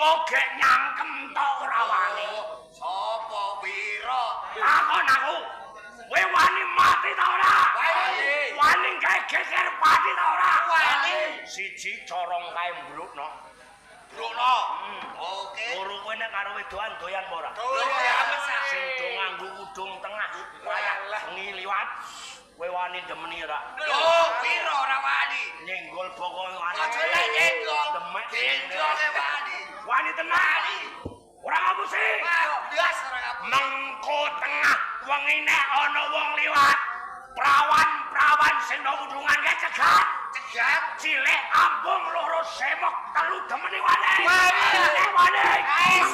Oke nyangkem tok ora wani. Sapa Wiro? Takon aku. Kowe wani mati ta ora? Wani. Wani gawe geger pati ta ora? Wani. Siji corong kae mbrukno. Brukno. Oke. Loro kowe nek karo wedoan doyan apa ora? Doyan. Sing do nganggo udung tengah. Kayak bengi liwat. Kowe wani demeni ora? Loh, Wiro ora wani. Nyenggol bokong wani. Aja nek nyenggol. Demek. Nyenggol wani. Wani tenan. Ora ngapusi. Blas ora ngapusi. Mengko tengah wengi nek ana wong liwat. Prawan-prawan sing do udungan kae cegat. Cegat. Cilik ambung loro semok telu demeni wani. Wani. Wani. Ayo.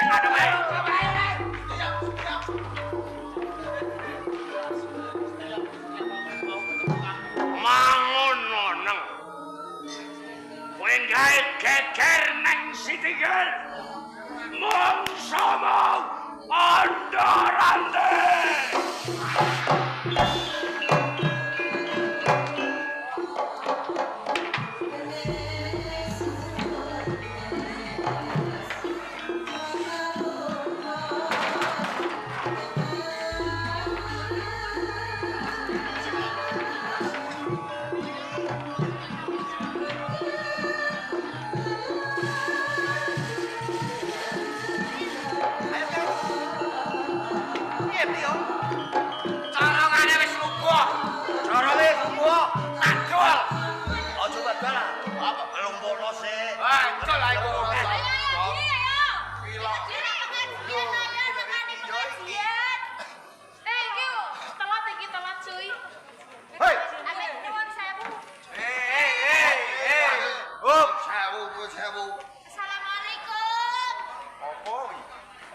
Sing ademe. Mangono neng. Kowe gawe geger neng sitigel. Mongsomo andorande. Carane wis lubuh. Carane lubuh. Tagol. Aja badalah. Apa kelompokno sik. Ah, betul lah iku. Sewu. Assalamualaikum. Apa iki?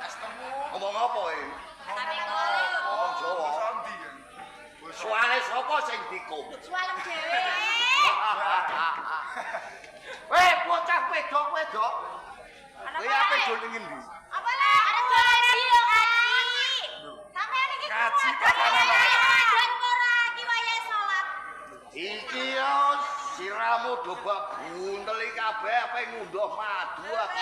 Wis temu. Ngomong apa iki? Ngomong Jawa. Suare sapa sing dikum? Sualem dhewe. Weh, bocah wedok. Kowe ape dol ning ndi? Apa lah? Arep kaji yo kaji. Sampeyan iki Kaji kajian ora iki wayahe salat. Iki yo siramu do buntel iki kabeh ape ngunduh madu aku.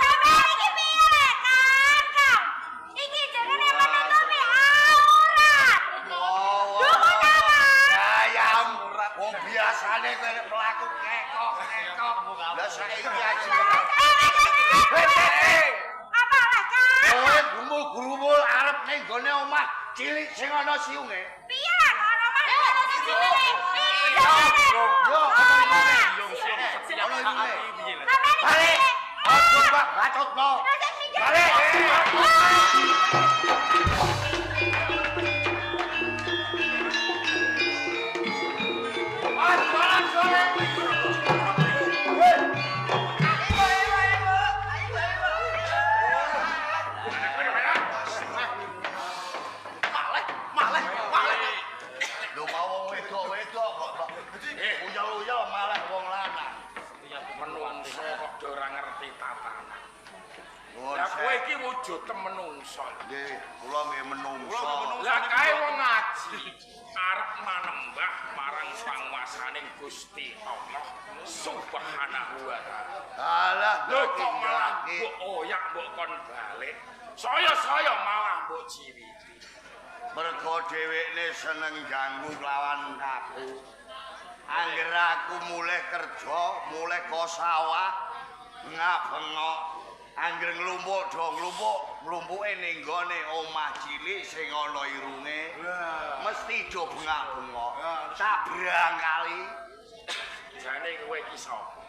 Sampeyan iki piye, Kang? Iki jenenge menutupi aurat. Dukun apa? Ayam wong biasane kowe nek mlaku kekok. Lah saiki aja. Apa lah, Kang? Kowe gumul-gumul arep ning gone omah cilik sing ana siunge. Piye lah kok omah ono sing cilik? Yo, balik. Aja Pak, bacotno. Balik. Lho mau wong wedok-wedok kok. Uyel-uyel malah wong lanang. Menungso kok do ora ngerti tatanan. Nuwun Lah kowe sewu. iki wujud menungso. Nggih, kula nggih menungso. Lah kae wong ngaji arep manembah marang panguwasaning Gusti Allah Subhanahu wa taala. Alah, Lho kok malah mbok oyak mbok kon balik. Saya malah mbok ciwiti. mergo dhewekne seneng ganggu lawan aku. Angger aku mulai kerja, mulai ke sawah, ngabengok. Angger nglumpuk do nglumpuke ning gone omah cilik sing ana irunge. Mesti do bengak-bengok. Tak berangkali. Jane kowe iki sapa?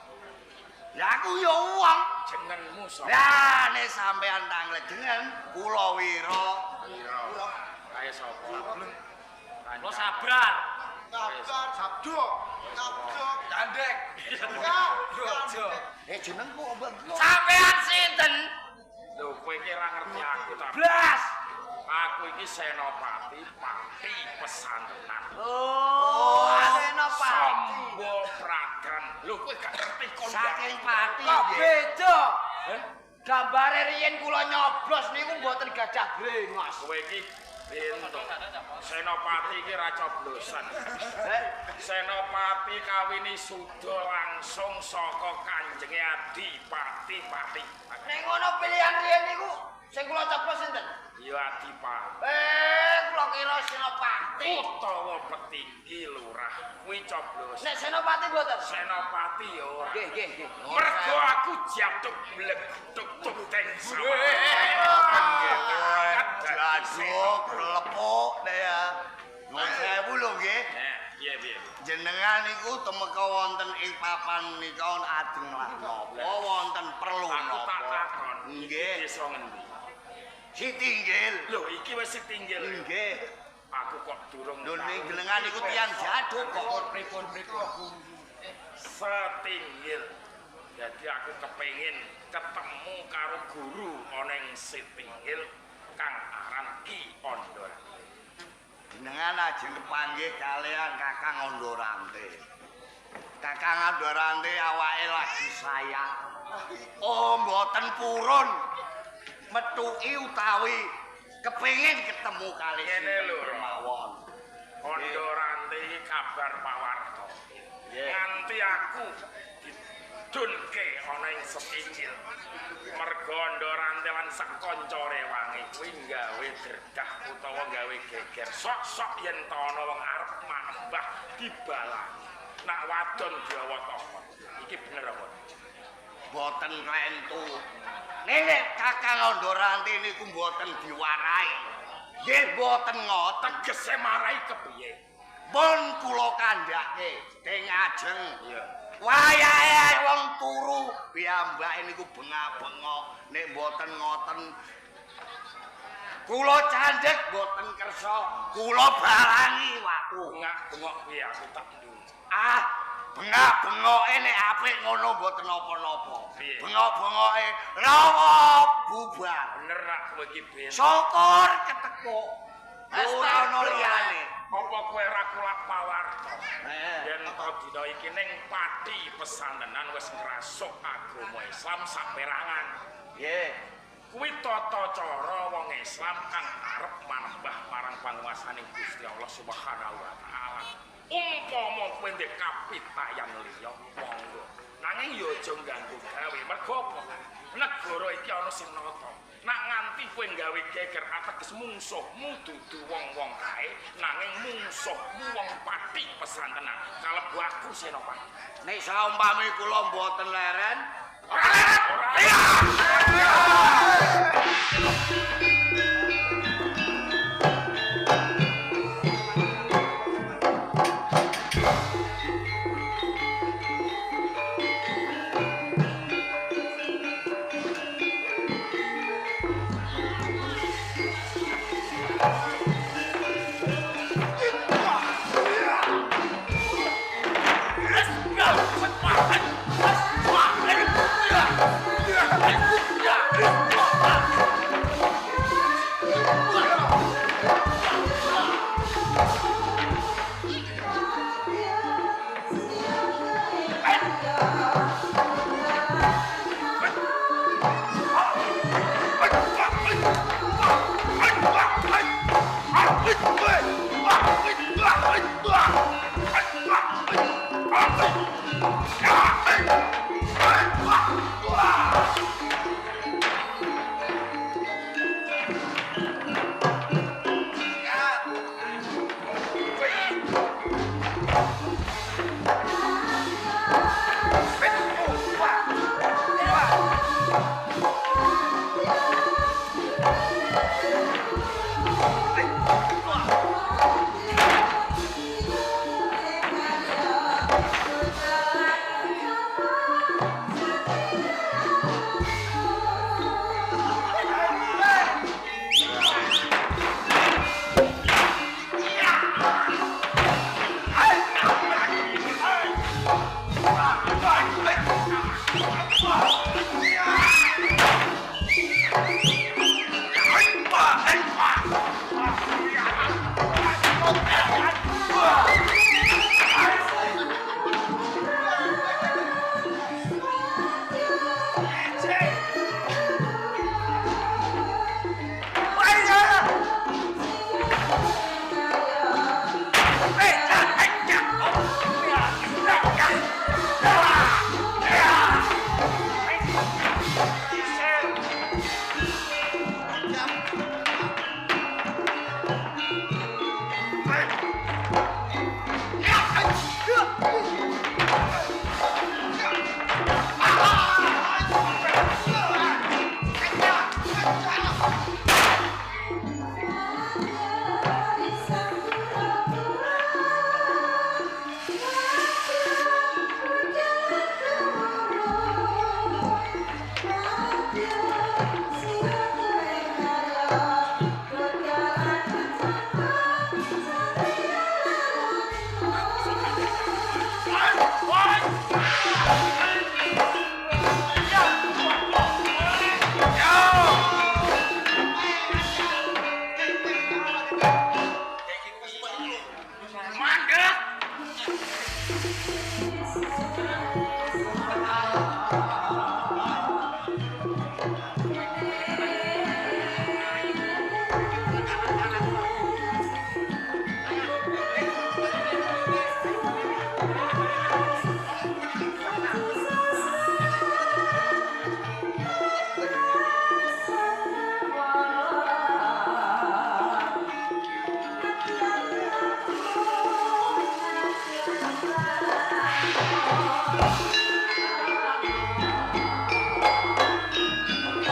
Ya aku ya wong. Jenengmu sapa? Lah nek sampean tangle jeneng kula Wiro. Wiro. Kae sapa? Lo sabrar. Sabdo. Candek. Yo. Jenengku obak. Sampean sinten? Lho kowe iki ora ngerti aku ta. Blas. Aku iki senopati pati pesantren. Oh, Senopati. Sambo Pragan. Lho kowe gak ngerti kon. Saking pati. Kok beda? Gambare riyen kula nyoblos niku mboten gajah brengos. Kowe iki Bento. Senopati iki ra coblosan. Senopati kawini suda langsung saka Kanjenge Adipati Pati. Nek ngono pilihan riyen niku sing kula coblos sinten? Ya Adipati. Kula kira Senopati. Utawa Petinggi Lurah. Kuwi coblos. Nek Senopati mboten. Senopati ya ora. Nggih. Mergo aku jatuh blek-tuk teng sawah. Jaduk lepuk deh ya. Nuwun sewu lho nggih. Piye? Jenengan niku temeka wonten ing papan nika ajeng napa wonten perlu Aku tak napa? takon. Nggih. Desa ngendi? Sitinggil. Lho, iki wis Sitinggil. Nggih. Aku kok durung Lho ning jenengan niku tiyang Jaduk kok. Pripun? Setinggil. Jadi aku kepengin ketemu karo guru ana ing Sitinggil kang aran Ki Ondora. Jenengan ajeng kepanggih kalian Kakang Ondorante. Kakang Ondorante awake lagi saya. Oh, mboten purun. Metuki utawi kepengin ketemu kali Ngene lho, mawon. Ondorante iki kabar pawarta. Nganti aku didunke ana ing Sitinggil. Mergo Ondorante lan sak kanca rewange kuwi gawe derdah utawa gawe geger. Sok-sok yen ta ana wong arep manembah dibalang. Nak wadon diawa tokon. Iki bener apa? Boten klentu. Nene Kakang Ondorante niku boten diwarai. Nggih boten ngoten. Tegese marai kepiye? Pun kula kandhake teng ajeng. Iya. Wayahe wong turu piyambake niku bengak-bengok nek boten ngoten. Kula candhek boten kersa. Kula balangi watu. Bengak-bengok kuwi aku tak ndung. Bengak-bengoke nek apik ngono mboten napa-napa. Piye? Bengok-bengoke rawa bubar. Bener nak kowe iki ben. Syukur ketekuk. Ora ono liyane. Apa kowe ora kulak pawarta? Yen Yen ta dina iki ning pati pesantenan wis ngrasuk agama Islam saperangan. nggih. Kuwi tata cara wong Islam kang arep manembah marang panguwasaning Gusti Allah Subhanahu wa taala. Umpama kowe ndek kapitayan liya monggo. Nanging ya aja ganggu gawe. Mergo apa? Negara iki ana sing nata. Nak nganti kowe gawe geger ateges mungsuhmu dudu wong-wong kae, nanging mungsuhmu wong pati pesantenan. Kalebu aku Senopati. Nek saumpami kula mboten leren,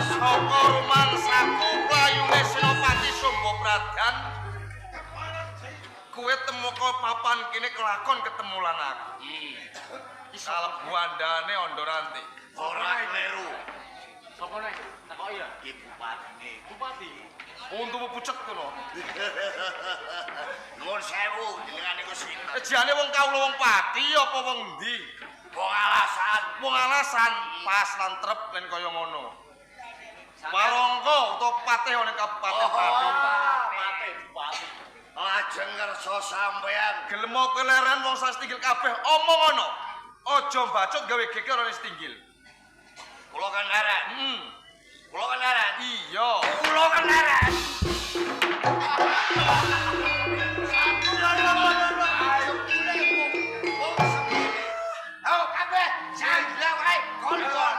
Saka rumangsaku playune Senopati Sombopradan kowe temoko papan kene kelakon ketemu lan aku. Kalebu andane Andaranti. Ora kleru. Sapa nek? Takoki ya. Iki bupatine. Bupati. Untumu pucet kono. Nuwun sewu jenengan niku sinten? Ejane wong kawula wong pati apa wong endi? Wong alasan. Wong alasan pas lan trep len kaya ngono. Warangka utawa patih ning Kabupaten Pati. Mate bupati. Lajeng ngersa sampean. Gelem keleren wong sastinggil kabeh omong ngono. Aja mbacot gawe geger ora setinggil. Kula kan laran. Kula kan laran. Iya. Kula kan laran. Ayo kabeh, sandra wae kon-kon.